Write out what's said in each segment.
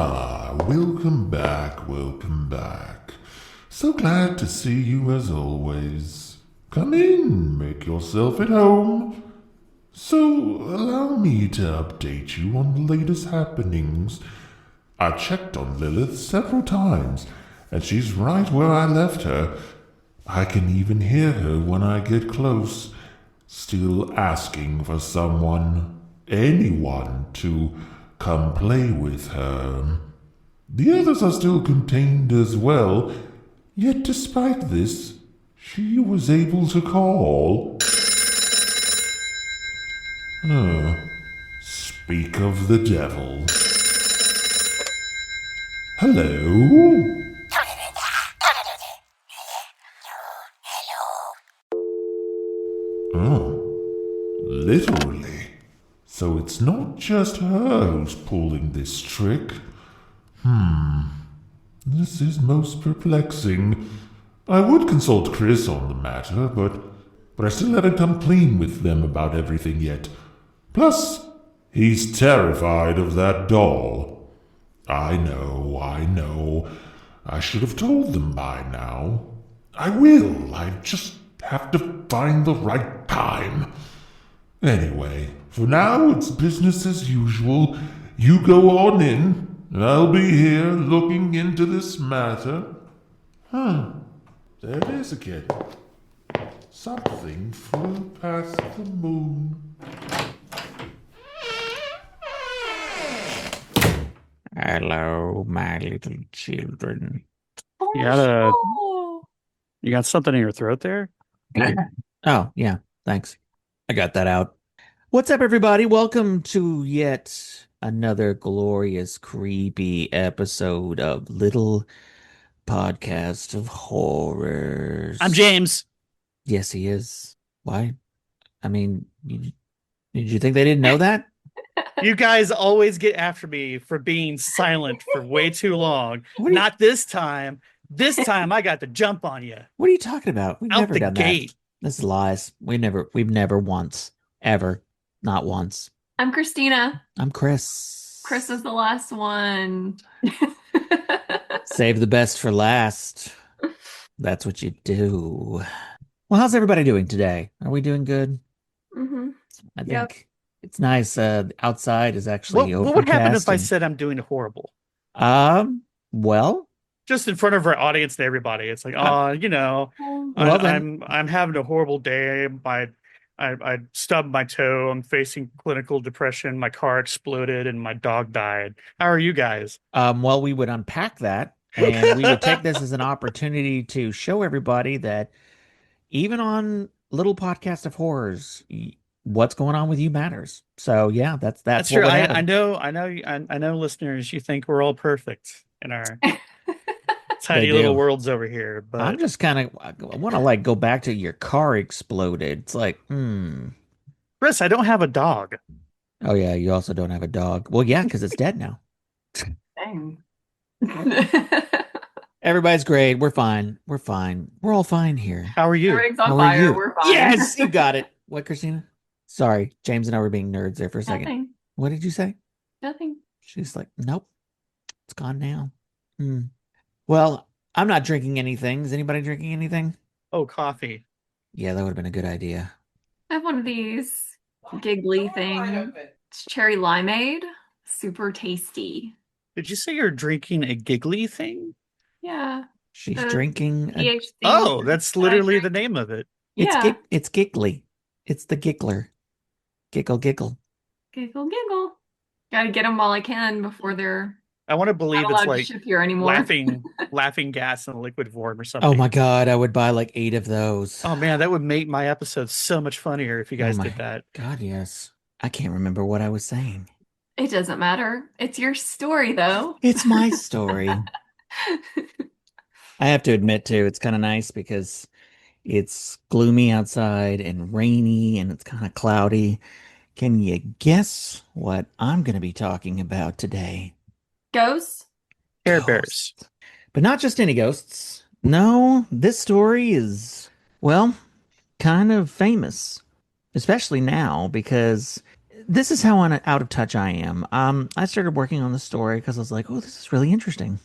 Welcome back, welcome back. So glad to see you as always. Come in, make yourself at home. So, allow me to update you on the latest happenings. I checked on Lilith several times, and she's right where I left her. I can even hear her when I get close, still asking for anyone, to come play with her. The others are still contained as well, yet despite this, she was able to call. Speak of the devil. Hello? Literally. So it's not just her who's pulling this trick. This is most perplexing. I would consult Chris on the matter, but I still haven't come clean with them about everything yet. Plus, he's terrified of that doll. I know. I should have told them by now. I will. I just have to find the right time. Anyway, for now it's business as usual. You go on in. I'll be here looking into this matter. There it is again. Something flew past the moon. Hello, my little children. You got something in your throat there? Oh, yeah, thanks. I got that out. What's up, everybody? Welcome to yet another glorious, creepy episode of Little Podcast of Horrors. I'm James. Yes, he is. Why? I mean, did you think they didn't know that? You guys always get after me for being silent for way too long. Not this time. This time I got the jump on you. What are you talking about? We've Out never the done gate. that. This is lies. We've never once, ever, not once. I'm Christina. I'm Chris. Chris is the last one. Save the best for last. That's what you do. Well, how's everybody doing today? Are we doing good? Mm-hmm. I think it's nice. Outside is actually What would happen if I overcast said I'm doing horrible? Well, Just in front of our audience and everybody. It's like, well, I'm having a horrible day. I stubbed my toe. I'm facing clinical depression. My car exploded and my dog died. How are you guys? well, we would unpack that and we would take this as an opportunity to show everybody that even on Little Podcast of Horrors, what's going on with you matters. So yeah, that's That's what true. would happen. I know, listeners. You think we're all perfect in our tiny They little do. worlds over here, but I'm just kind of I want to go back to your car exploded. It's like, Chris, I don't have a dog. Oh yeah, you also don't have a dog. Well, yeah, because it's dead now. Dang. Everybody's great. We're fine. We're fine. We're all fine here. How are you? Everything's on How are fire. you? We're fine. Yes, you got it. What, Christina? Sorry, James and I were being nerds there for a second. Nothing. What did you say? Nothing. She's like, nope, it's gone now. Well, I'm not drinking anything. Is anybody drinking anything? Oh, coffee. Yeah, that would have been a good idea. I have one of these giggly things. It's cherry limeade. Super tasty. Did you say you're drinking a giggly thing? Yeah. She's The drinking. THC. Oh, that's literally the drink. name of it. Yeah. It's giggly. It's the giggler. Giggle, giggle. Giggle, giggle. Gotta get them while I can before they're I want to believe not it's allowed to like ship here anymore. laughing gas in a liquid form or something. Oh my God, I would buy like 8 of those. Oh man, that would make my episode so much funnier if you guys did that. God, yes. I can't remember what I was saying. It doesn't matter. It's your story, though. It's my story. I have to admit, too, it's kind of nice because it's gloomy outside and rainy and it's kind of cloudy. Can you guess what I'm going to be talking about today? Ghosts? Care Ghosts. Bears. But not just any ghosts. No, this story is, well, kind of famous, especially now because this is how out of touch I am. I started working on the story because I was like, oh, this is really interesting.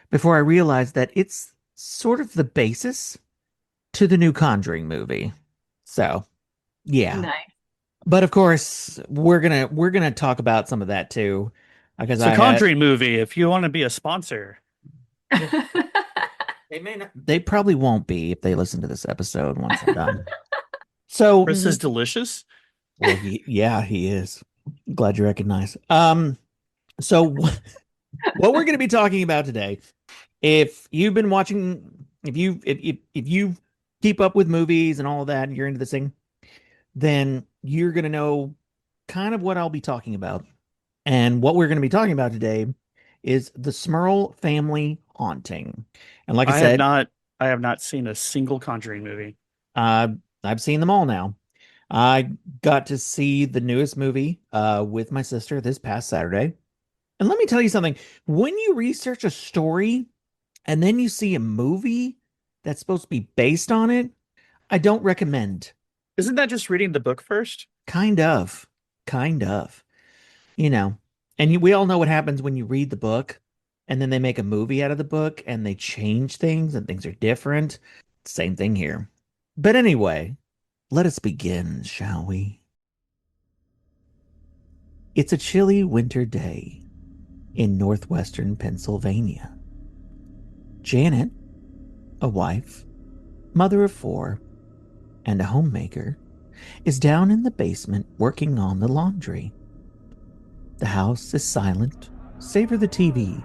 Before I realized that it's sort of the basis to the new Conjuring movie. So, yeah. Nice. But of course, we're gonna talk about some of that too, because So I had Conjuring movie, if you want to be a sponsor. they may not, they probably won't be if they listen to this episode once I'm done. So, Chris is delicious. well, yeah, he is. Glad you recognize. So what we're going to be talking about today, if you've been watching, if you keep up with movies and all of that, and you're into this thing, then you're going to know kind of what I'll be talking about. And what we're going to be talking about today is the Smurl Family haunting. And like I said, I have not seen a single Conjuring movie. I've seen them all now. I got to see the newest movie with my sister this past Saturday. And let me tell you something. When you research a story and then you see a movie that's supposed to be based on it, I don't recommend. Isn't that just reading the book first? Kind of. Kind of. You know, and we all know what happens when you read the book and then they make a movie out of the book and they change things and things are different. Same thing here. But anyway, let us begin, shall we? It's a chilly winter day in northwestern Pennsylvania. Janet, a wife, mother of 4, and a homemaker, is down in the basement working on the laundry. The house is silent, save for the TV,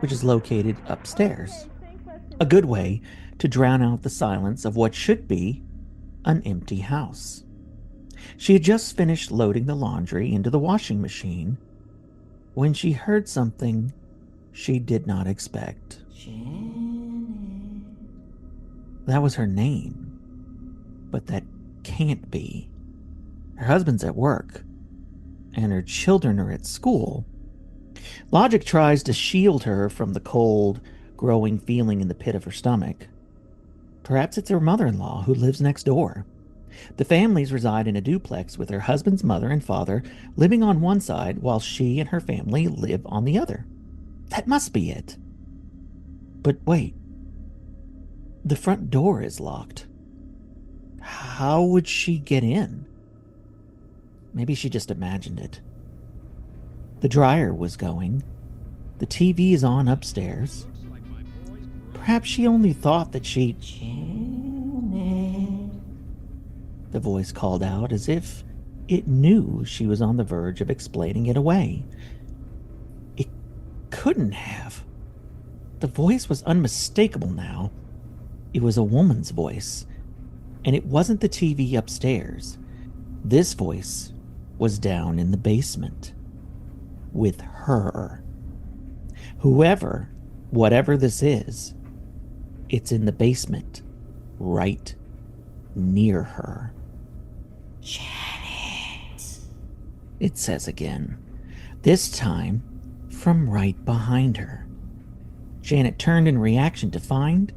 which is located upstairs. A good way to drown out the silence of what should be an empty house. She had just finished loading the laundry into the washing machine when she heard something she did not expect. That was her name, but that can't be. Her husband's at work, and her children are at school. Logic tries to shield her from the cold, growing feeling in the pit of her stomach. Perhaps it's her mother-in-law who lives next door. The families reside in a duplex with her husband's mother and father living on one side while she and her family live on the other. That must be it. But wait. The front door is locked. How would she get in? Maybe she just imagined it. The dryer was going. The TV is on upstairs. Perhaps she only thought that she... The voice called out as if it knew she was on the verge of explaining it away. It couldn't have. The voice was unmistakable now. It was a woman's voice, and it wasn't the TV upstairs. This voice was down in the basement with her. Whoever, whatever this is, it's in the basement, right near her. Janet, it says again, this time from right behind her. Janet turned in reaction to find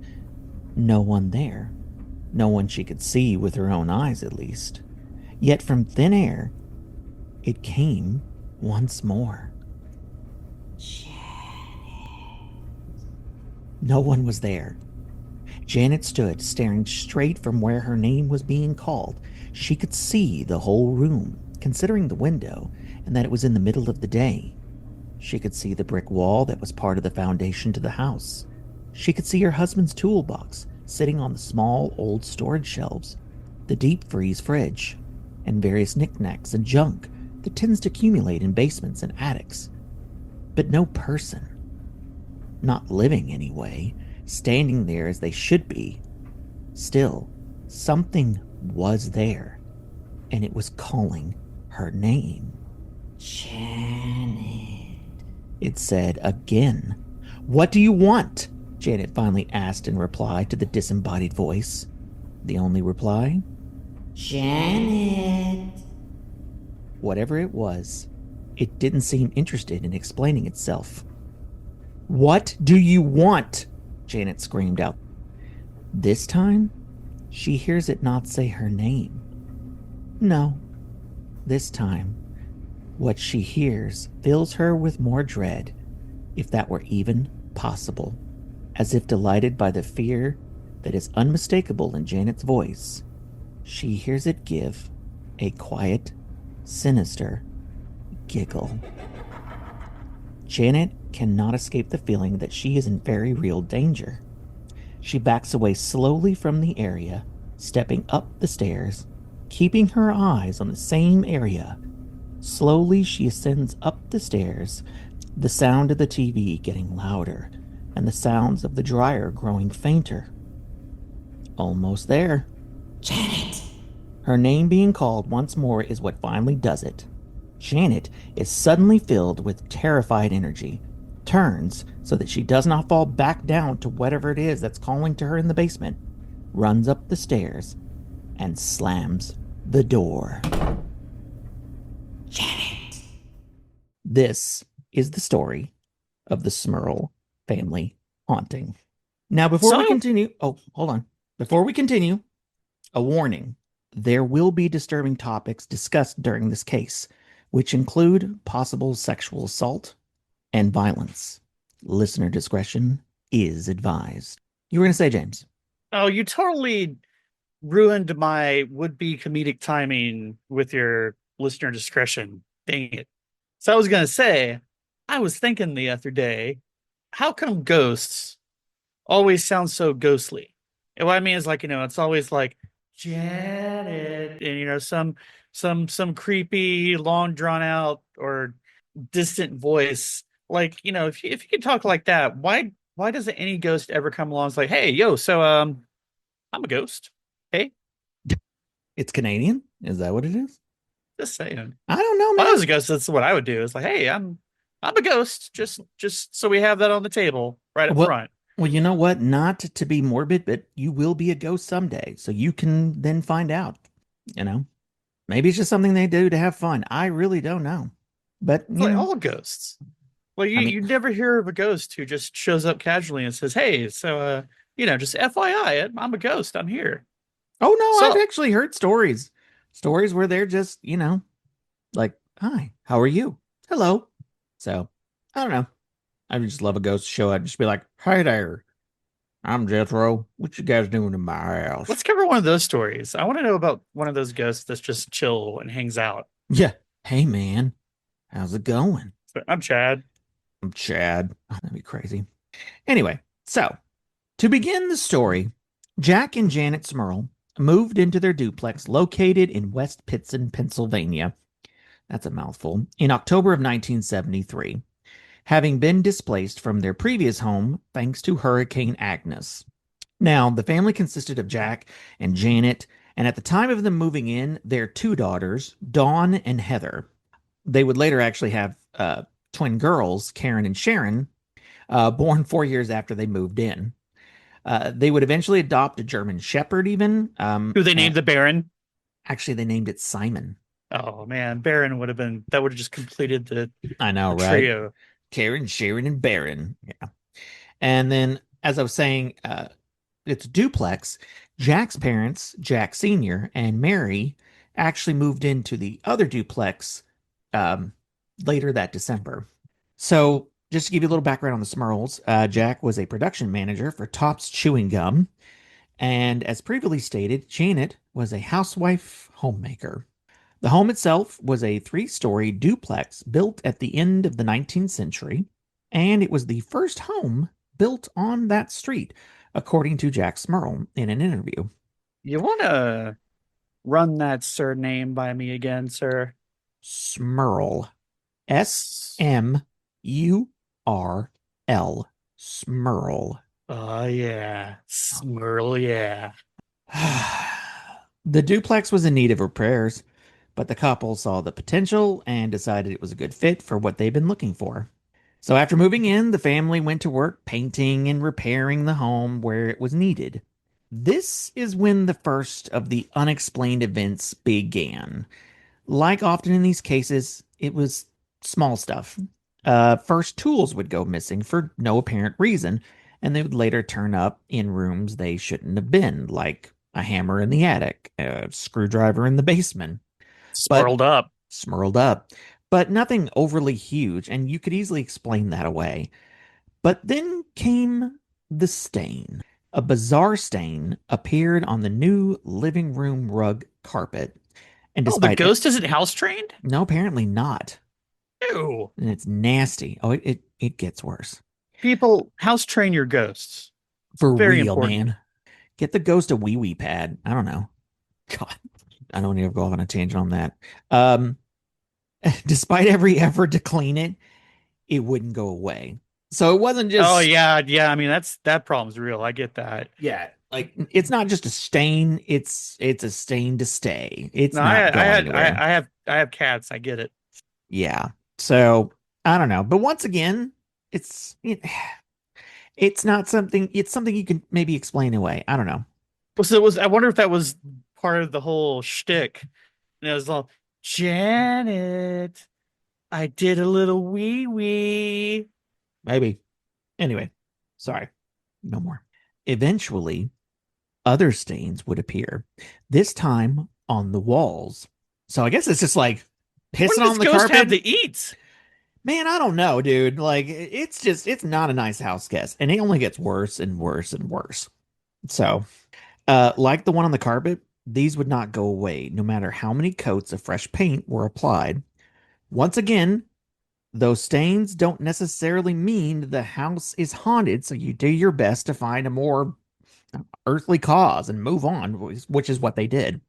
no one there. No one she could see with her own eyes, at least. Yet from thin air, it came once more. No one was there. Janet stood staring straight from where her name was being called. She could see the whole room, considering the window, and that it was in the middle of the day. She could see the brick wall that was part of the foundation to the house. She could see her husband's toolbox sitting on the small old storage shelves, the deep freeze fridge, and various knickknacks and junk that tends to accumulate in basements and attics. But no person. Not living anyway, standing there as they should be. Still, something was there, and it was calling her name. Janet, it said again. What do you want? Janet finally asked in reply to the disembodied voice. The only reply? Janet. Whatever it was, it didn't seem interested in explaining itself. What do you want? Janet screamed out. This time, she hears it not say her name. No, this time, What she hears fills her with more dread, if that were even possible. As if delighted by the fear that is unmistakable in Janet's voice, she hears it give a quiet, sinister giggle. Janet cannot escape the feeling that she is in very real danger. She backs away slowly from the area, stepping up the stairs, keeping her eyes on the same area. Slowly, she ascends up the stairs, the sound of the TV getting louder and the sounds of the dryer growing fainter. Almost there. Janet! Her name being called once more is what finally does it. Janet is suddenly filled with terrified energy, turns so that she does not fall back down to whatever it is that's calling to her in the basement, runs up the stairs, and slams the door. Janet! This is the story of the Smurl family haunting. Now, before we continue, hold on. Before we continue, a warning. There will be disturbing topics discussed during this case, which include possible sexual assault and violence. Listener discretion is advised. You were going to say, James? Oh, you totally ruined my would-be comedic timing with your listener discretion. Dang it. So I was going to say, I was thinking the other day, how come ghosts always sound so ghostly? And what I mean is, like, it's always like Janet, and some creepy, long drawn out or distant voice. Like, if you could talk like that, why doesn't any ghost ever come along? It's like, hey, yo, so I'm a ghost. Hey, It's Canadian? Is that what it is? just saying. I don't know, If man. I was a ghost, that's what I would do. It's like, hey, I'm a ghost. Just so we have that on the table right up front. Well, you know what? Not to be morbid, but you will be a ghost someday. So you can then find out, Maybe it's just something they do to have fun. I really don't know. But, It's like all ghosts. Well, you never hear of a ghost who just shows up casually and says, hey, so, just FYI, I'm a ghost. I'm here. Oh, no, So- I've actually heard stories. Stories where they're just, like, hi, how are you? Hello. So, I don't know. I would just love a ghost to show up and just be like, hey there, I'm Jethro. What you guys doing in my house? Let's cover one of those stories. I want to know about one of those ghosts that's just chill and hangs out. Yeah. Hey, man. How's it going? I'm Chad. I'm Chad. Oh, that'd be crazy. Anyway, so to begin the story, Jack and Janet Smurl moved into their duplex located in West Pittston, Pennsylvania. That's a mouthful. In October of 1973. Having been displaced from their previous home thanks to Hurricane Agnes. Now, the family consisted of Jack and Janet, and at the time of them moving in, their two daughters, Dawn and Heather. They would later actually have twin girls, Karen and Sharon, born 4 years after they moved in. They would eventually adopt a German Shepherd even. Who they named the Baron? Actually, they named it Simon. Oh, man. Baron would have just completed the I know, the right? trio. Karen, Sharon, and Baron. Yeah. And then, as I was saying, it's a duplex. Jack's parents, Jack Sr. and Mary, actually moved into the other duplex later that December. So, just to give you a little background on the Smurls, Jack was a production manager for Topps Chewing Gum. And as previously stated, Janet was a housewife homemaker. The home itself was a 3-story duplex built at the end of the 19th century, and it was the first home built on that street, according to Jack Smurl in an interview. You want to run that surname by me again, sir? Smurl. S-M-U-R-L. Smurl. Oh, yeah. Smurl, yeah. The duplex was in need of repairs, but the couple saw the potential and decided it was a good fit for what they'd been looking for. So after moving in, the family went to work painting and repairing the home where it was needed. This is when the first of the unexplained events began. Like often in these cases, it was small stuff. First, tools would go missing for no apparent reason, and they would later turn up in rooms they shouldn't have been, like a hammer in the attic, a screwdriver in the basement. Smurled up. Smurled up. but nothing overly huge, and you could easily explain that away. But then came the stain. A bizarre stain appeared on the new living room rug carpet. And Oh, the despite it, ghost isn't house trained? no, apparently not. Ew. And it's nasty. Oh, it gets worse. People, house train your ghosts. For Very real, important. man. Get the ghost a wee wee pad. I don't know. God, I don't need to go off on a tangent on that. Um, despite every effort to clean it, it wouldn't go away. So it wasn't Oh just yeah. I mean, that problem's real. I get that. yeah, like it's not just a stain, it's a stain to stay. It's No, not going anywhere. I have cats. I get it. Yeah. So I don't know. But once again, it's it's not something it's something you can maybe explain away. I don't know. Well, so it was. I wonder if that was part of the whole shtick. And it was all Janet. I did a little wee wee. Maybe. Anyway, sorry. No more. Eventually, other stains would appear, this time on the walls. So I guess it's just like What pissing did on this the ghost have carpet. to eat? Man, I don't know, dude. Like it's not a nice house guest, and it only gets worse and worse and worse. So, like the one on the carpet, these would not go away no matter how many coats of fresh paint were applied. Once again, those stains don't necessarily mean the house is haunted, so you do your best to find a more earthly cause and move on, which is what they did.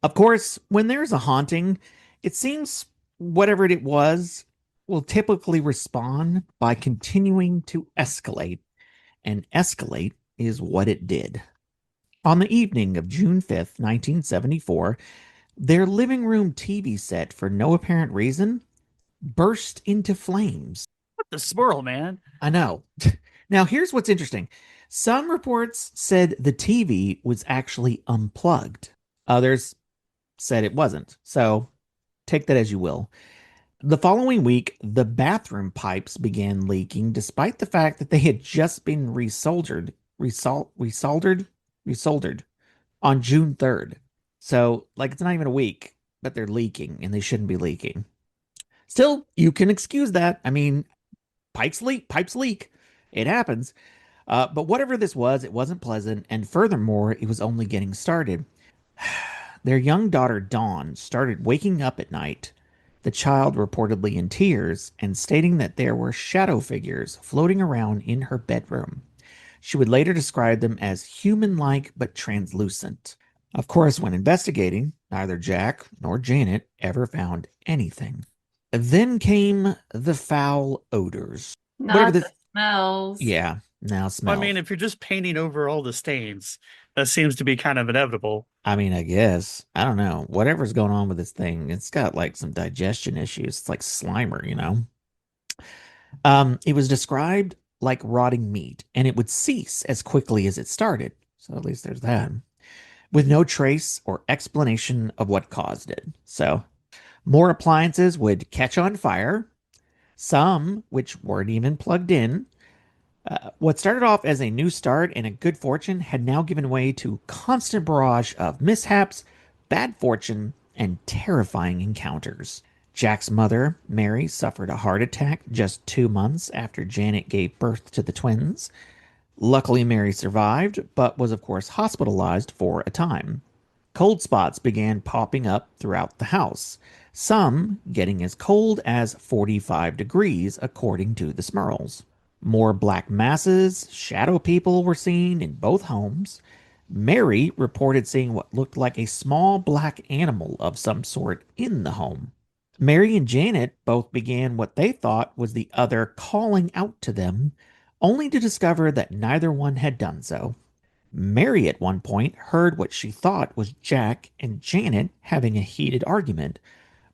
Of course, when there's a haunting, it seems whatever it was will typically respond by continuing to escalate, and escalate is what it did. On the evening of June 5th, 1974, their living room TV set, for no apparent reason, burst into flames. What the swirl, man? I know. Now, here's what's interesting. Some reports said the TV was actually unplugged. Others said it wasn't. So take that as you will. The following week, the bathroom pipes began leaking despite the fact that they had just been resoldered on June 3rd. So, like, it's not even a week, but they're leaking and they shouldn't be leaking. Still, you can excuse that. I mean, pipes leak. It happens. But whatever this was, it wasn't pleasant. And furthermore, it was only getting started. Their young daughter, Dawn, started waking up at night, the child reportedly in tears, and stating that there were shadow figures floating around in her bedroom. She would later describe them as human-like but translucent. Of course, when investigating, neither Jack nor Janet ever found anything. Then came the foul odors. Whatever Not this, the smells. yeah, now Well, I smells. mean, if you're just painting over all the stains, that seems to be kind of inevitable. I mean, I guess. I don't know. Whatever's going on with this thing, it's got like some digestion issues. It's like Slimer, you know? It was described like rotting meat, and it would cease as quickly as it started. So at least there's that. With no trace or explanation of what caused it. So more appliances would catch on fire, some which weren't even plugged in. What started off as a new start and a good fortune had now given way to constant barrage of mishaps, bad fortune, and terrifying encounters. Jack's mother, Mary, suffered a heart attack just 2 months after Janet gave birth to the twins. Luckily, Mary survived, but was, of course, hospitalized for a time. Cold spots began popping up throughout the house, some getting as cold as 45 degrees, according to the Smurls. More black masses, shadow people were seen in both homes. Mary reported seeing what looked like a small black animal of some sort in the home. Mary and Janet both began what they thought was the other calling out to them, only to discover that neither one had done so. Mary at one point heard what she thought was Jack and Janet having a heated argument,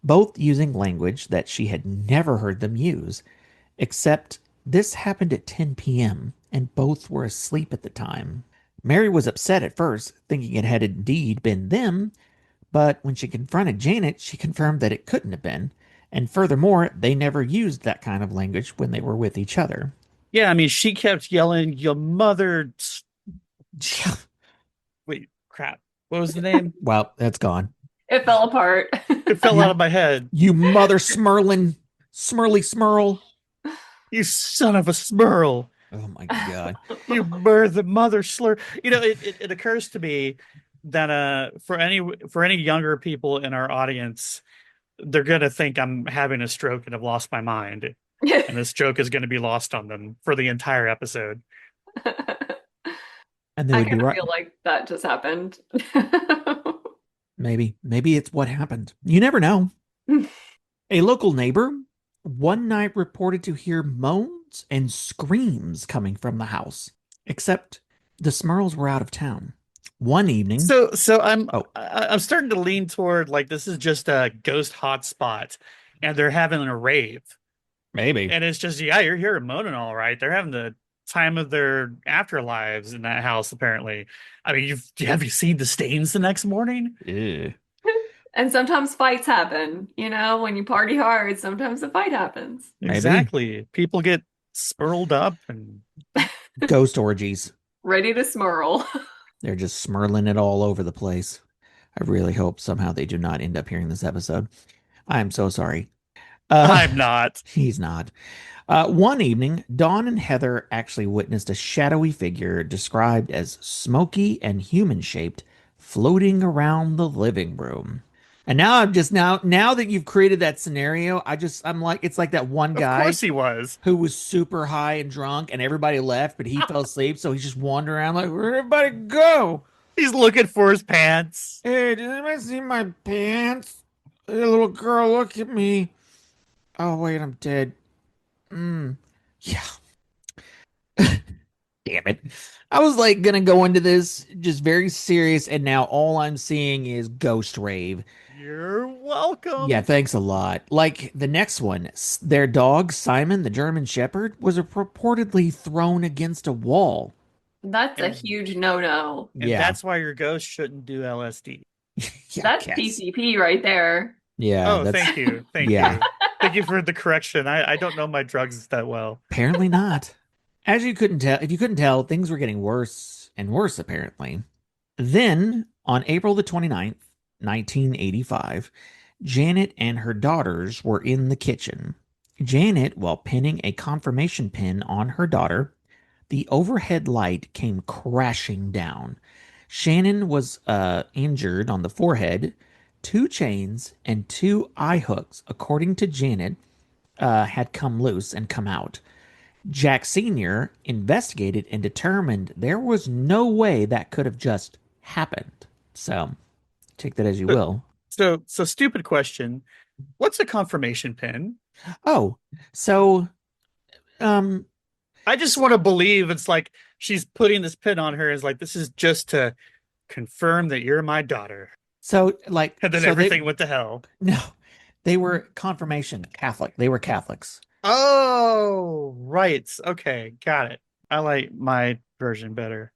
both using language that she had never heard them use, except this happened at 10 p.m., and both were asleep at the time. Mary was upset at first, thinking it had indeed been them, but when she confronted Janet, she confirmed that it couldn't have been, and furthermore, they never used that kind of language when they were with each other. Yeah, I mean, she kept yelling, "Your mother." Wait, crap. What was the name? Well, that's gone. It fell apart. It fell out of my head. You mother Smurly Smurl. You son of a Smurl. Oh my God. You mother slur. It occurs to me that for any younger people in our audience, they're gonna think I'm having a stroke and have lost my mind. And this joke is gonna be lost on them for the entire episode. And they I would be kind of right. feel like that just happened. Maybe it's what happened. You never know. A local neighbor one night reported to hear moans and screams coming from the house, except the Smurls were out of town. One evening, So I'm oh, I'm starting to lean toward like this is just a ghost hotspot, and they're having a rave, maybe. and it's just you're hearing moaning all right. They're having the time of their afterlives in that house. Apparently, I mean, have you seen the stains the next morning? Ew. And sometimes fights happen. When you party hard, sometimes a fight happens. Maybe. Exactly. People get spurled up and Ghost orgies. Ready to smurl. They're just smurling it all over the place. I really hope somehow they do not end up hearing this episode. I'm so sorry. I'm not. He's not. One evening, Dawn and Heather actually witnessed a shadowy figure described as smoky and human-shaped floating around the living room. And now I'm just now that you've created that scenario, I'm like, it's like that one Of guy course he was. who was super high and drunk and everybody left, but he fell asleep. So he's just wandering around like, where'd everybody go? He's looking for his pants. Hey, did anybody see my pants? Hey, little girl, look at me. Oh, wait, I'm dead. Yeah. Damn it. I was like gonna go into this just very serious, and now all I'm seeing is ghost rave. You're welcome. Yeah, thanks a lot. Like the next one, their dog, Simon, the German Shepherd, was reportedly thrown against a wall. That's a And- huge no-no. And Yeah. that's why your ghost shouldn't do LSD. Yeah, That's cats. PCP right there. Yeah, Oh, that's thank you. Thank Yeah. you. Thank you for the correction. I don't know my drugs that well. apparently not. As you couldn't tell, if you couldn't tell, things were getting worse and worse, apparently. Then, on April the 29th, 1985, Janet and her daughters were in the kitchen. Janet, while pinning a confirmation pin on her daughter, the overhead light came crashing down. Shannon was injured on the forehead. 2 chains and 2 eye hooks, according to Janet, had come loose and come out. Jack Sr. investigated and determined there was no way that could have just happened. So, take that as you will. So stupid question. What's a confirmation pin? Oh, so, I just want to believe it's like she's putting this pin on her as like this is just to confirm that you're my daughter. like, And then so everything went to hell. no, they were confirmation Catholic. They were Catholics. Oh, right. Okay, got it. I like my version better.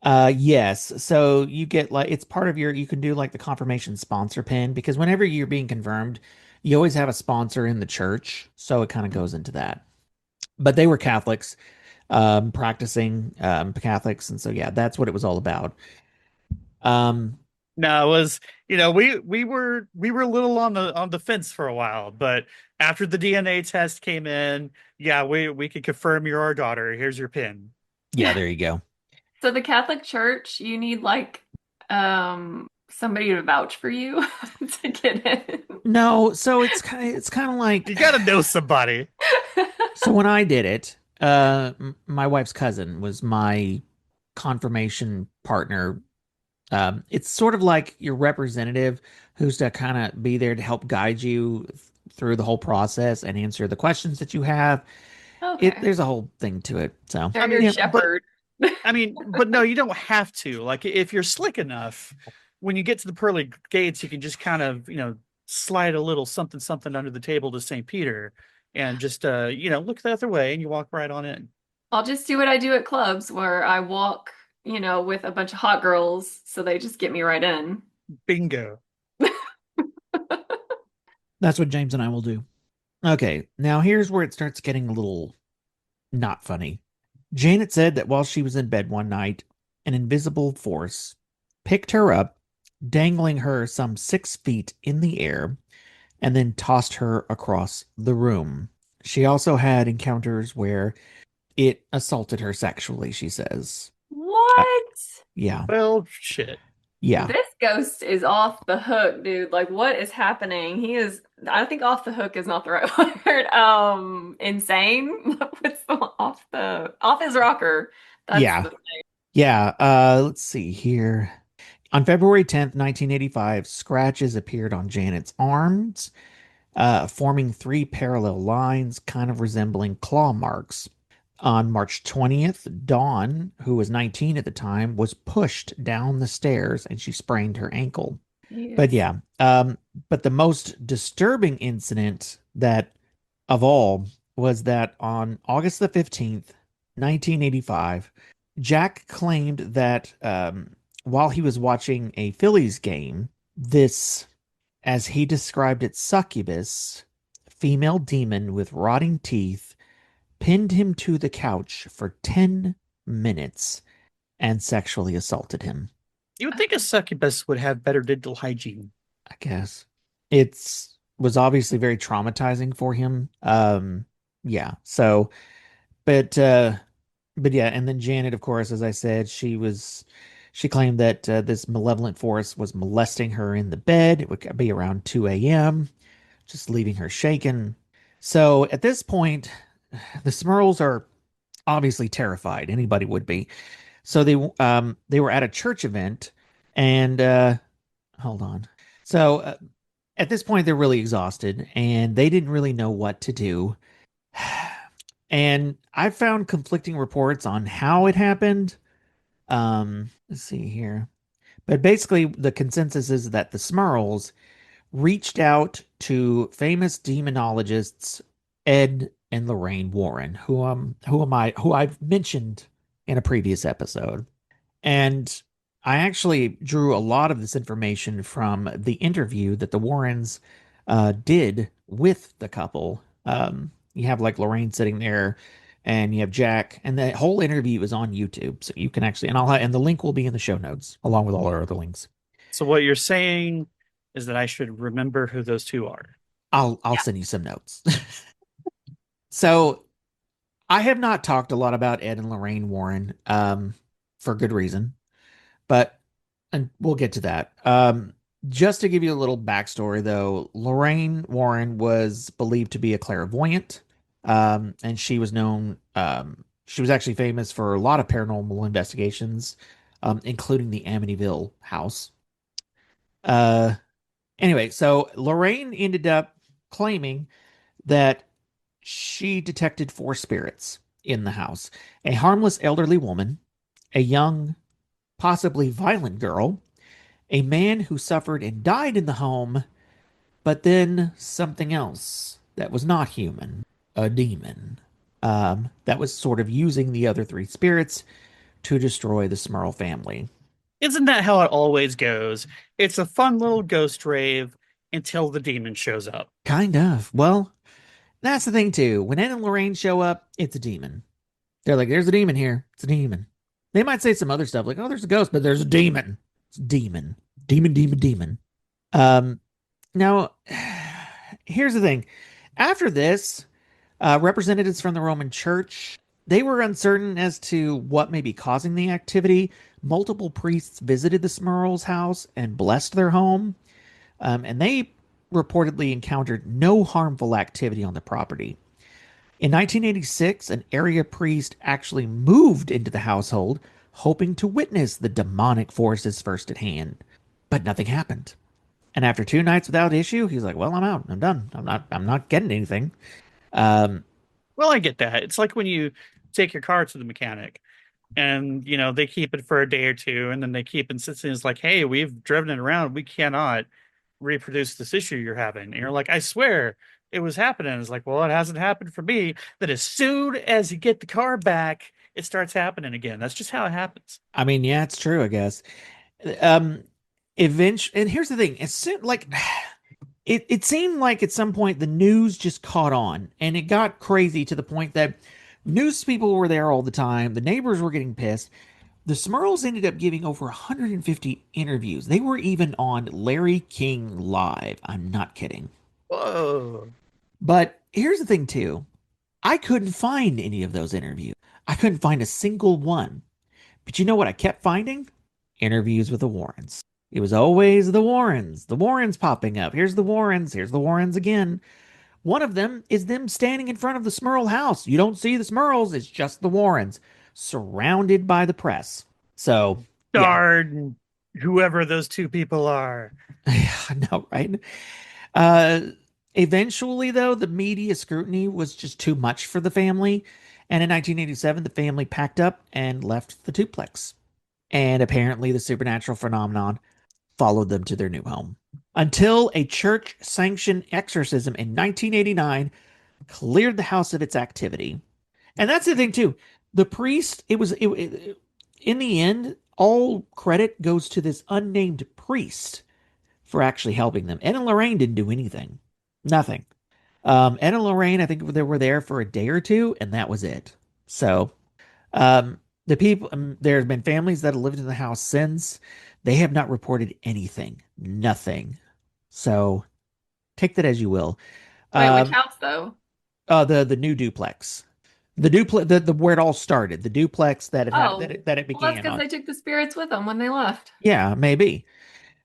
Yes. So you get like it's part of you can do like the confirmation sponsor pin because whenever you're being confirmed, you always have a sponsor in the church. So it kind of goes into that. But they were Catholics, practicing Catholics, and so yeah, that's what it was all about. No, it was we were a little on the fence for a while, but after the DNA test came in, yeah, we could confirm you're our daughter. Here's your pin. Yeah, there you go. So the Catholic Church, you need like somebody to vouch for you to get in. No, so it's kind of like You got to know somebody. so when I did it, my wife's cousin was my confirmation partner. It's sort of like your representative who's to kind of be there to help guide you through the whole process and answer the questions that you have. Okay. There's a whole thing to it. So They're your yeah, shepherd. I mean, but no, you don't have to. Like if you're slick enough, when you get to the pearly gates, you can just kind of, slide a little something something under the table to St. Peter and just look the other way and you walk right on in. I'll just do what I do at clubs where I walk, with a bunch of hot girls, so they just get me right in. Bingo. that's what James and I will do. Okay, now here's where it starts getting a little not funny. Janet said that while she was in bed one night, an invisible force picked her up, dangling her some 6 feet in the air, and then tossed her across the room. She also had encounters where it assaulted her sexually, she says. What? Yeah. Well, shit. Yeah. This ghost is off the hook, dude. Like, what is happening? He is, I think off the hook is not the right word. Insane. What's the off his rocker? That's Yeah. the Yeah. Let's see here. On February 10th, 1985, scratches appeared on Janet's arms, forming 3 parallel lines, kind of resembling claw marks. On March 20th, Dawn, who was 19 at the time, was pushed down the stairs and she sprained her ankle. But Jeez. yeah, but the most disturbing incident that of all was that on August the 15th, 1985, Jack claimed that while he was watching a Phillies game, this, as he described it, succubus, female demon with rotting teeth, pinned him to the couch for 10 minutes and sexually assaulted him. You would think a succubus would have better dental hygiene. I guess. It's was obviously very traumatizing for him. Yeah. So, but yeah, and then Janet, of course, as I said, she claimed that this malevolent force was molesting her in the bed. It would be around 2 a.m., just leaving her shaken. So at this point, the Smurls are obviously terrified. Anybody would be. So they were at a church event, and hold on. So at this point, they're really exhausted, and they didn't really know what to do. And I found conflicting reports on how it happened. Let's see here. But basically, the consensus is that the Smurls reached out to famous demonologists Ed and Lorraine Warren, who I've mentioned in a previous episode. And I actually drew a lot of this information from the interview that the Warrens did with the couple. You have like Lorraine sitting there, and you have Jack, and the whole interview is on YouTube, so you can actually, and the link will be in the show notes along with all our other links. So what you're saying is that I should remember who those two are. I'll send you some notes. So I have not talked a lot about Ed and Lorraine Warren, for good reason, but and we'll get to that. Just to give you a little backstory, though, Lorraine Warren was believed to be a clairvoyant, and she was known. She was actually famous for a lot of paranormal investigations, including the Amityville house. Uh, anyway, so Lorraine ended up claiming that she detected 4 spirits in the house: a harmless elderly woman, a young, possibly violent girl, a man who suffered and died in the home, but then something else that was not human, a demon, that was sort of using the other 3 spirits to destroy the Smurl family. Isn't that how it always goes? It's a fun little ghost rave until the demon shows up. Kind of. Well, that's the thing too. When Ed and Lorraine show up, it's a demon. They're like, "There's a demon here. It's a demon." They might say some other stuff like, "Oh, there's a ghost," but there's a demon. It's a demon. Demon, demon, demon. Um, Now, here's the thing. After this, representatives from the Roman Church, they were uncertain as to what may be causing the activity. Multiple priests visited the Smurls' house and blessed their home, and they reportedly encountered no harmful activity on the property. In 1986, an area priest actually moved into the household, hoping to witness the demonic forces first at hand, but nothing happened. And after 2 nights without issue, he's like, "Well, I'm out. I'm done. I'm not getting anything." Um, Well, I get that. It's like when you take your car to the mechanic and, they keep it for a day or two and then they keep insisting it's like, hey, we've driven it around. We cannot reproduce this issue you're having. And you're like, I swear it was happening. It's like, well, it hasn't happened for me. Then as soon as you get the car back, it starts happening again. That's just how it happens. I mean, yeah, it's true, I guess. Um, Eventually, and here's the thing: it's like it seemed like at some point the news just caught on, and it got crazy to the point that news people were there all the time. The neighbors were getting pissed. The Smurls ended up giving over 150 interviews. They were even on Larry King Live. I'm not kidding. Whoa. But here's the thing, too. I couldn't find any of those interviews. I couldn't find a single one. But you know what I kept finding? Interviews with the Warrens. It was always the Warrens popping up. Here's the Warrens again. One of them is them standing in front of the Smurl house. You don't see the Smurls, it's just the Warrens, surrounded by the press. So, yeah, Darn whoever those two people are. I know, right? Uh, Eventually, though, the media scrutiny was just too much for the family. And in 1987, the family packed up and left the duplex. And apparently, the supernatural phenomenon followed them to their new home until a church sanctioned exorcism in 1989 cleared the house of its activity. And that's the thing, too. The priest, in the end, all credit goes to this unnamed priest for actually helping them. Ed and Lorraine didn't do anything. Nothing. Ed and Lorraine, I think they were there for a day or two, and that was it. So, the people, there's been families that have lived in the house since. They have not reported anything. Nothing. So, take that as you will. Wait, which house though? The new duplex. The duplex, the where it all started. The duplex that it Oh, that it well, that's began because on. they took the spirits with them when they left. Yeah, maybe.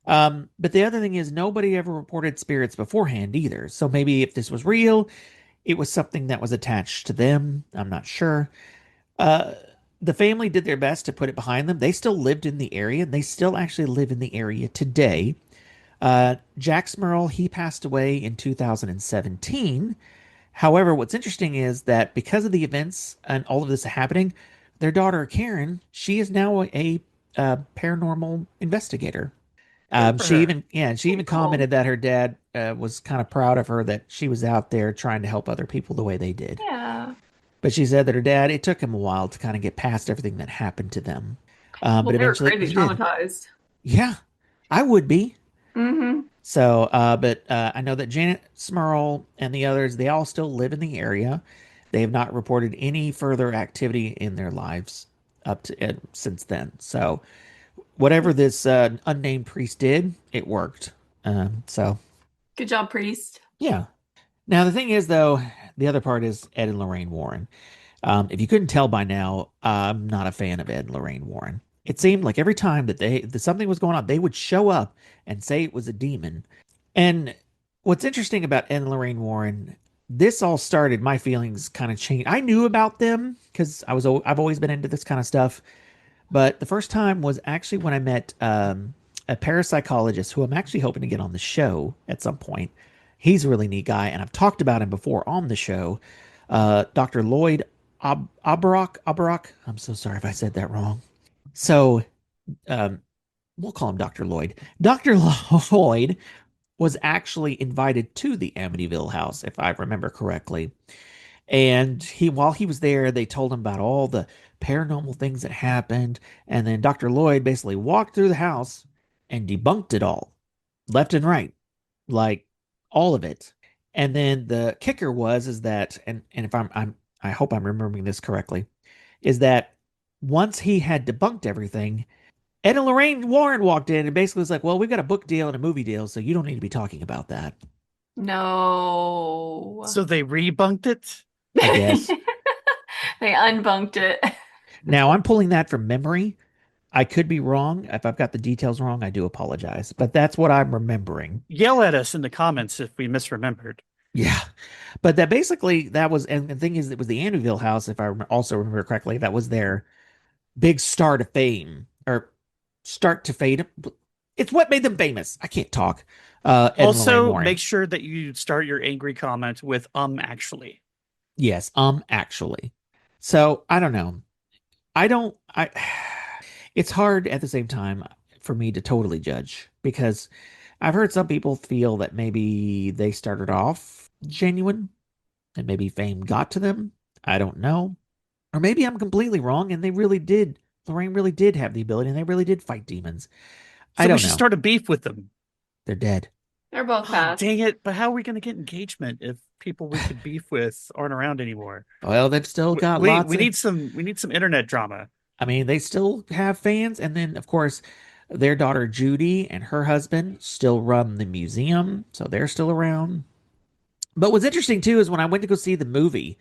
But the other thing is nobody ever reported spirits beforehand either. So maybe if this was real, it was something that was attached to them. I'm not sure. Uh, the family did their best to put it behind them. They still lived in the area, and they still actually live in the area today. Jack Smurl, he passed away in 2017. However, what's interesting is that because of the events and all of this happening, their daughter Karen, she is now a paranormal investigator. Good for her. She even Cool. commented that her dad was kind of proud of her that she was out there trying to help other people the way they did. Yeah. But she said that her dad, it took him a while to kind of get past everything that happened to them. Well, But they were eventually crazy he did. traumatized. Yeah, I would be. Mm-hmm. So, but I know that Janet Smurl and the others, they all still live in the area. They have not reported any further activity in their lives up to since then. So, whatever this unnamed priest did, it worked. So, Good job, priest. yeah. Now, the thing is, though, the other part is Ed and Lorraine Warren. If you couldn't tell by now, I'm not a fan of Ed and Lorraine Warren. It seemed like every time that something was going on, they would show up and say it was a demon. And what's interesting about Ed and Lorraine Warren, this all started, my feelings kind of changed. I knew about them because I've always been into this kind of stuff. But the first time was actually when I met a parapsychologist who I'm actually hoping to get on the show at some point. He's a really neat guy, and I've talked about him before on the show. Dr. Lloyd Abarak. I'm so sorry if I said that wrong. So um, we'll call him Dr. Lloyd. Dr. Lloyd was actually invited to the Amityville house, if I remember correctly. And while he was there, they told him about all the paranormal things that happened. And then Dr. Lloyd basically walked through the house and debunked it all, left and right, like all of it. And then the kicker is that, and if I hope I'm remembering this correctly, is that once he had debunked everything, Ed and Lorraine Warren walked in and basically was like, "Well, we've got a book deal and a movie deal, so you don't need to be talking about that." No. So they rebunked it? I guess. They unbunked it. Now, I'm pulling that from memory. I could be wrong. If I've got the details wrong, I do apologize. But that's what I'm remembering. Yell at us in the comments if we misremembered. Yeah. But that was, and the thing is, it was the Amityville house, if I also remember correctly, that was their big start of fame, or start to fade. It's what made them famous. I can't talk. Ed and Lorraine Also, Warren. make sure that you start your angry comment with actually. Yes, actually. So I don't know. It's hard at the same time for me to totally judge because I've heard some people feel that maybe they started off genuine and maybe fame got to them. I don't know. Or maybe I'm completely wrong and they really did. Lorraine really did have the ability and they really did fight demons. So I don't we should know. start a beef with them. They're dead. They're both Oh, fast. dang it. But how are we going to get engagement if people we could beef with aren't around anymore? Well, they've still got lots we of... need some internet drama. I mean, they still have fans. And then, of course, their daughter Judy and her husband still run the museum. So they're still around. But what's interesting too is when I went to go see the movie,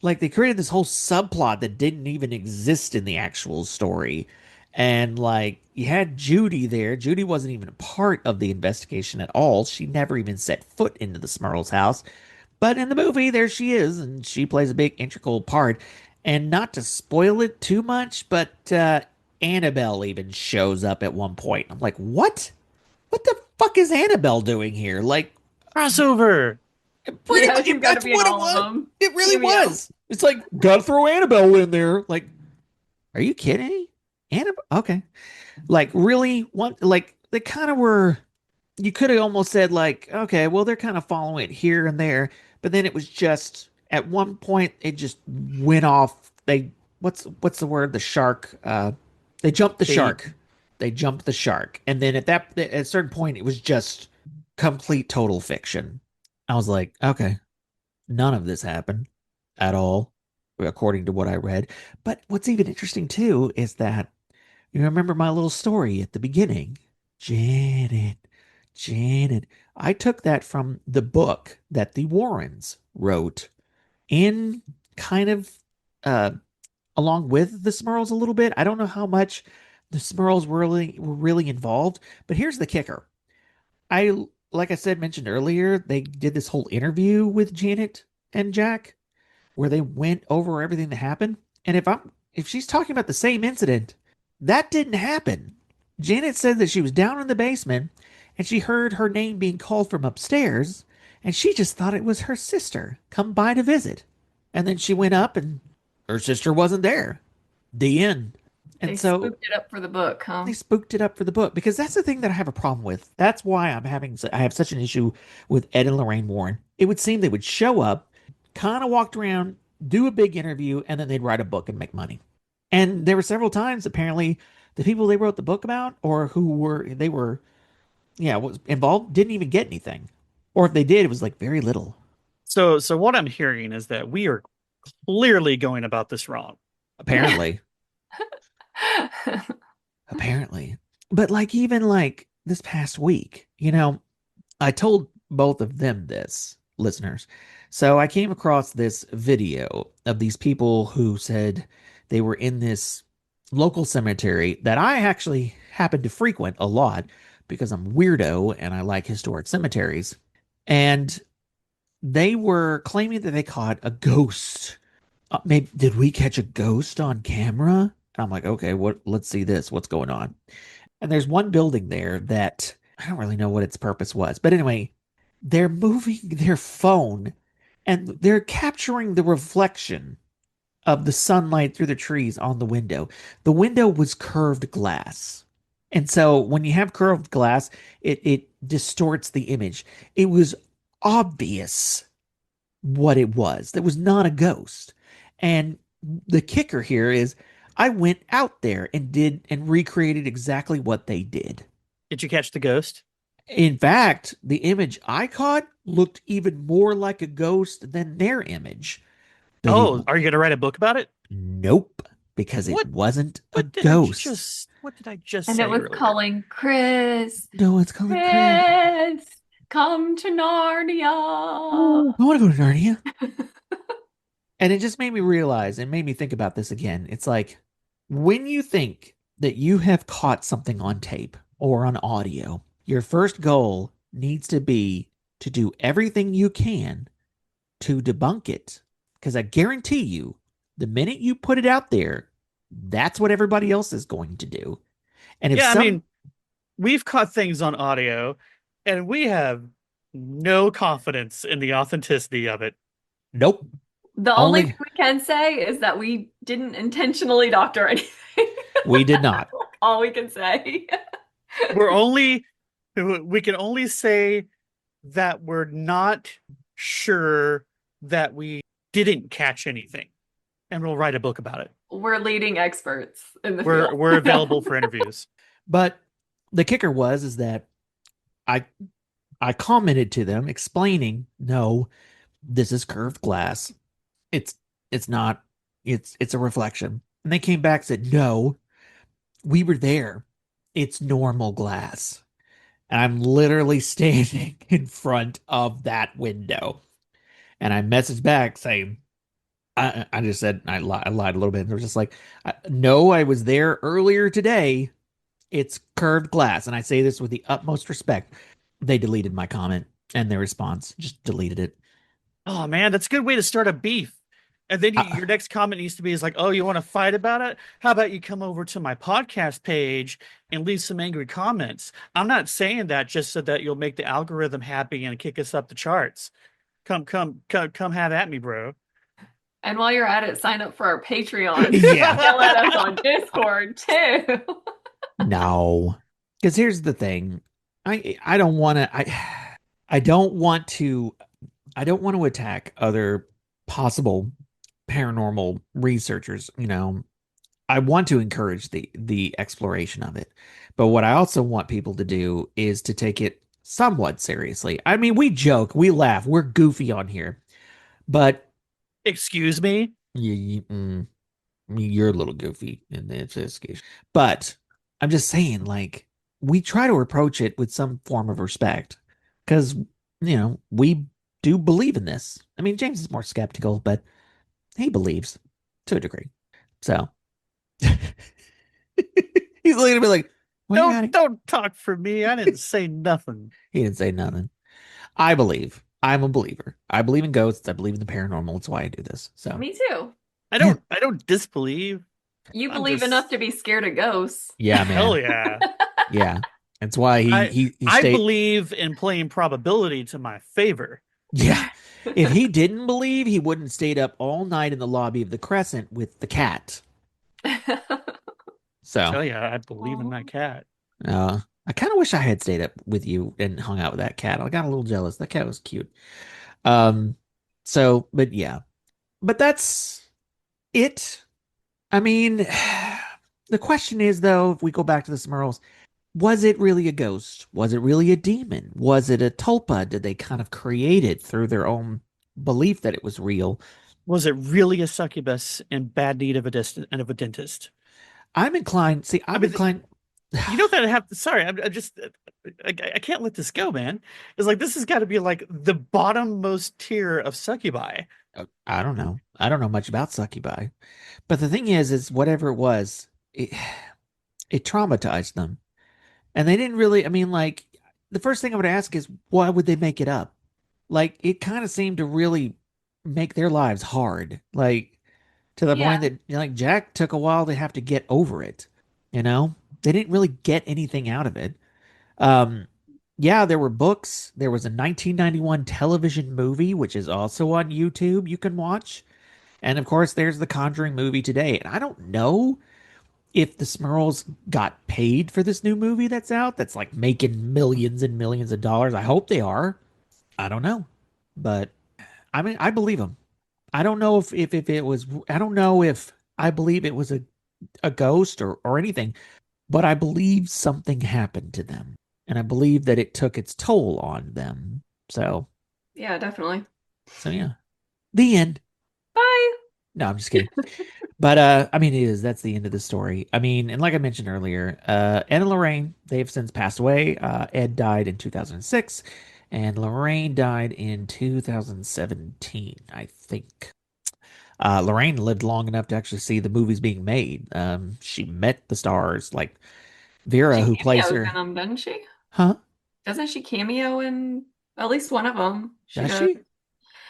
like they created this whole subplot that didn't even exist in the actual story. And like you had Judy there. Judy wasn't even a part of the investigation at all. She never even set foot into the Smurl's house. But in the movie, there she is, and she plays a big integral part. And not to spoil it too much, but Annabelle even shows up at one point. I'm like, what? What the fuck is Annabelle doing here? Like, Crossover. pretty Yeah, much, she's got to that's be in what it all of was. them. It really Cameo. was. It's like, gotta throw Annabelle in there. Like, are you kidding me? Annabelle? Okay. Like, really? What? Like, they kind of were. You could have almost said, like, okay, well, they're kind of following it here and there. But then it was just, at one point, it just went off. What's the word? The shark. They jumped the They- shark. They jumped the shark. And then at a certain point, it was just complete total fiction. I was like, okay, none of this happened at all, according to what I read. But what's even interesting too is that you remember my little story at the beginning, Janet, Janet. I took that from the book that the Warrens wrote in kind of uh along with the Smurls a little bit. I don't know how much the Smurls were really involved, but here's the kicker. I like I said mentioned earlier, they did this whole interview with Janet and Jack where they went over everything that happened. And if she's talking about the same incident, that didn't happen. Janet said that she was down in the basement and she heard her name being called from upstairs and she just thought it was her sister come by to visit. And then she went up and her sister wasn't there. The end. They And so spooked it up for the book, huh? they spooked it up for the book because that's the thing that I have a problem with. That's why I have such an issue with Ed and Lorraine Warren. It would seem they would show up, kind of walked around, do a big interview, and then they'd write a book and make money. And there were several times apparently the people they wrote the book about or who were they were was involved didn't even get anything. Or if they did, it was like very little. So what I'm hearing is that we are clearly going about this wrong. Apparently. Apparently. But like even like this past week, I told both of them this, listeners. So I came across this video of these people who said they were in this local cemetery that I actually happen to frequent a lot because I'm weirdo and I like historic cemeteries. And they were claiming that they caught a ghost. Maybe did we catch a ghost on camera? And I'm like, okay, let's see this. What's going on? And there's one building there that I don't really know what its purpose was. But anyway, they're moving their phone and they're capturing the reflection of the sunlight through the trees on the window. The window was curved glass. And so when you have curved glass, it distorts the image. It was obvious what it was. That was not a ghost. And the kicker here is I went out there and did and recreated exactly what they did. Did you catch the ghost? In fact, the image I caught looked even more like a ghost than their image. But Oh, are you going to write a book about it? nope, because What- it wasn't a What did ghost. what did I just And say it was earlier? calling Chris. No, it's calling Chris. Chris, come to Narnia. I want to go to Narnia. And it just made me realize and made me think about this again. It's like when you think that you have caught something on tape or on audio, your first goal needs to be to do everything you can to debunk it. Because I guarantee you, the minute you put it out there, that's what everybody else is going to do. And if Yeah, some, I mean, we've caught things on audio and we have no confidence in the authenticity of it. nope, The only Only- thing we can say is that we didn't intentionally doctor anything. we did not. All we can say. We can only say that we're not sure that we didn't catch anything. And we'll write a book about it. We're leading experts in the field. We're available for interviews. But the kicker is that I commented to them explaining, no, this is curved glass. It's not, it's a reflection. And they came back and said, no, we were there. It's normal glass. And I'm literally standing in front of that window. And I messaged back saying, I just said, I lied a little bit. And they were just like, no, I was there earlier today. It's curved glass. And I say this with the utmost respect. They deleted my comment and their response, just deleted it. Oh man, that's a good way to start a beef. And then Uh, your next comment needs to be is like, "Oh, you want to fight about it? How about you come over to my podcast page and leave some angry comments?" I'm not saying that just so that you'll make the algorithm happy and kick us up the charts. Come have at me, bro. And while you're at it, sign up for our Patreon. Yeah. Yell at us on Discord too. No. Because here's the thing. I don't want to I don't want to I don't want to attack other possible paranormal researchers, you know. I want to encourage the exploration of it. But what I also want people to do is to take it somewhat seriously. I mean, we joke, we laugh, we're goofy on here. But Excuse me? you're a little goofy in this case. But I'm just saying, like, we try to approach it with some form of respect because, you know, we do believe in this. I mean, James is more skeptical, but he believes to a degree. So he's looking at me like, what you got? Don't talk for me. I didn't say nothing. He didn't say nothing. I believe. I'm a believer. I believe in ghosts. I believe in the paranormal. That's why I do this. So Me too. I don't disbelieve. You I'm believe just- enough to be scared of ghosts. yeah, Hell man. yeah. Yeah. That's why he I stayed. believe in playing probability to my favor. Yeah. If he didn't believe, he wouldn't stayed up all night in the lobby of the Crescent with the cat. So Tell ya, I believe in that cat. I kind of wish I had stayed up with you and hung out with that cat. I got a little jealous. That cat was cute. But yeah. But that's it. I mean, the question is though, if we go back to the Smurls, was it really a ghost? Was it really a demon? Was it a tulpa? Did they kind of create it through their own belief that it was real? Was it really a succubus in bad need of a dentist? I'm inclined. See, I'm mean, inclined. You know that I have to. Sorry, I'm just. I can't let this go, man. It's like this has got to be like the bottommost tier of succubi. I don't know. I don't know much about succubi, but the thing is whatever it was, it traumatized them, and they didn't really. I mean, like the first thing I would ask is why would they make it up? Like it kind of seemed to really make their lives hard, like to the point Yeah. that you know, like Jack took a while to have to get over it. You know, they didn't really get anything out of it. Um, yeah, there were books. There was a 1991 television movie, which is also on YouTube. You can watch. And of course, there's the Conjuring movie today. And I don't know if the Smurls got paid for this new movie that's out, that's like making millions and millions of dollars. I hope they are. I don't know. But I mean, I believe them. I don't know if it was, I don't know if I believe it was a ghost or anything, but I believe something happened to them. And I believe that it took its toll on them. So Yeah, definitely. yeah. The end. Bye. No, I'm just kidding. But I mean, that's the end of the story. I mean, and like I mentioned earlier, Ed and Lorraine, they've since passed away. Ed died in 2006, and Lorraine died in 2017, I think. Lorraine lived long enough to actually see the movies being made. She met the stars, like Vera, who plays cameos her. in them, doesn't she? Huh? Doesn't she cameo in at least one of them? Does does. she?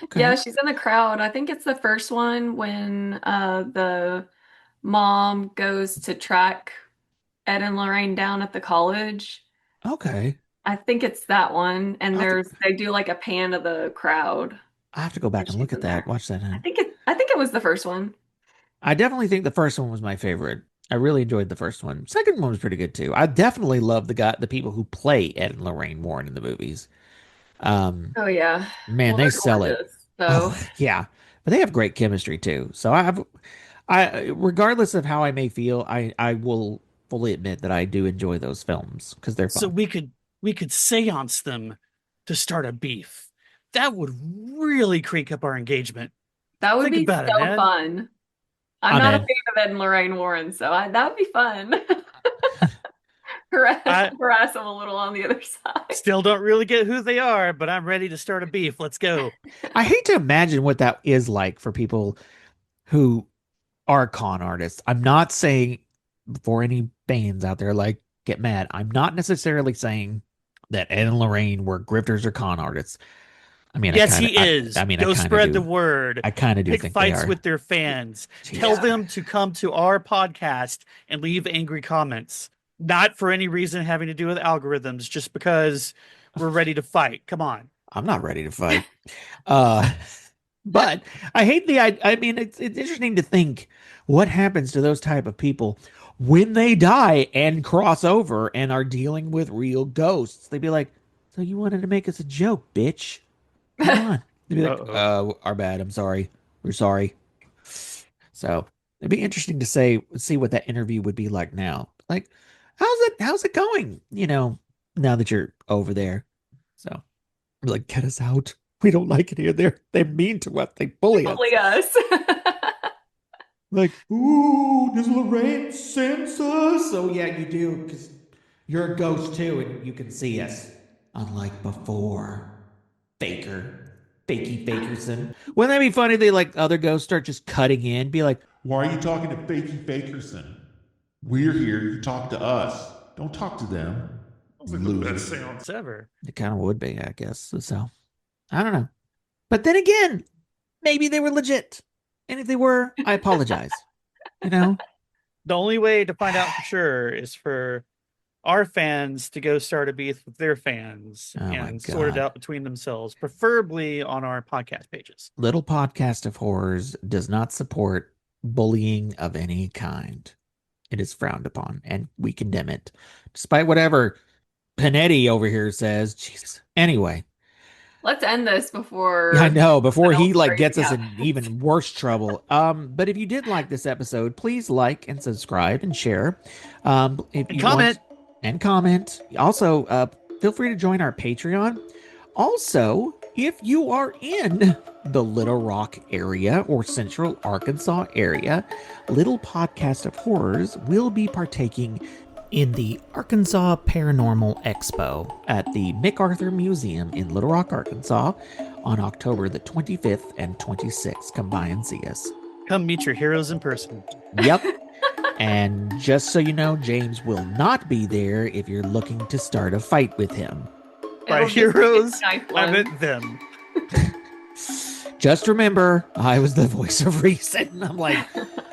Okay. Yeah, she's in the crowd. I think it's the first one when the mom goes to track Ed and Lorraine down at the college. Okay. I think it's that one. And I'll have they do like a pan of the crowd. I have to go back and look She's at in that. there. Watch that. I think it was the first one. I definitely think the first one was my favorite. I really enjoyed the first one. Second one was pretty good too. I definitely love the people who play Ed and Lorraine Warren in the movies. Oh yeah. Man, Well, they they're sell it. gorgeous, so Oh, yeah. But they have great chemistry too. So I regardless of how I may feel, I will fully admit that I do enjoy those films because they're So fun. we could seance them to start a beef. That would really crank up our engagement. that would Think be about it, so man. fun. I'm I'm not a in. fan of Ed and Lorraine Warren, so that would be fun. I Harass them a little on the other side. still don't really get who they are, but I'm ready to start a beef. Let's go. I hate to imagine what that is like for people who are con artists. I'm not saying for any fans out there, like, get mad. I'm not necessarily saying that Ed and Lorraine were grifters or con artists. I mean, Yes, he is. I mean, Go I kind of spread do. the word. I kind of do Pick think they fights are. with their fans. Jeez. Tell them to come to our podcast and leave angry comments. Not for any reason having to do with algorithms, just because we're ready to fight. Come on. I'm not ready to fight. But I hate I mean, it's interesting to think what happens to those type of people when they die and cross over and are dealing with real ghosts. They'd be like, "So you wanted to make us a joke, bitch? Come on." They'd be like, Uh-oh. Our bad. I'm sorry. We're sorry." So it'd be interesting to see what that interview would be like now. Like, how's it going? Now that you're over there. So be like, get us out. We don't like it here. They're mean to us. They bully us. Bully us. Like, ooh, does Lorraine sense us? Oh yeah, you do, because you're a ghost too, and you can see us. Unlike before. Fakey Fakerson. Wouldn't that be funny if they like other ghosts start just cutting in, be like, Why are you talking to Fakey Fakerson? We're here, you talk to us. Don't talk to them. Sounds like the best seance ever. it kind of would be, I guess. So I don't know. But then again, maybe they were legit. And if they were, I apologize. The only way to find out for sure is for our fans to go start a beef with their fans Oh my and sort it God. out between themselves, preferably on our podcast pages. Little Podcast of Horrors does not support bullying of any kind. It is frowned upon, and we condemn it, despite whatever Panetti over here says. Jesus. Anyway, Let's end this before I know, before he else like crazy gets us in happens. even worse trouble. But if you did like this episode, please like and subscribe and share. If And you comment. and comment. Also, feel free to join our Patreon. Also, if you are in the Little Rock area or Central Arkansas area, Little Podcast of Horrors will be partaking in the Arkansas Paranormal Expo at the MacArthur Museum in Little Rock, Arkansas on October the 25th and 26th. Come by and see us. Come meet your heroes in person. Yep. And just so you know, James will not be there if you're looking to start a fight with him. By It'll just be a heroes, knife I one. meant them. Just remember, I was the voice of reason. I'm like,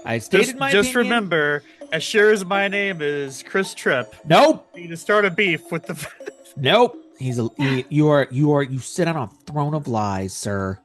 I stated my Just opinion. remember, as sure as my name is Chris Tripp, Nope. you need to start a beef with the Nope. You sit on a throne of lies, sir.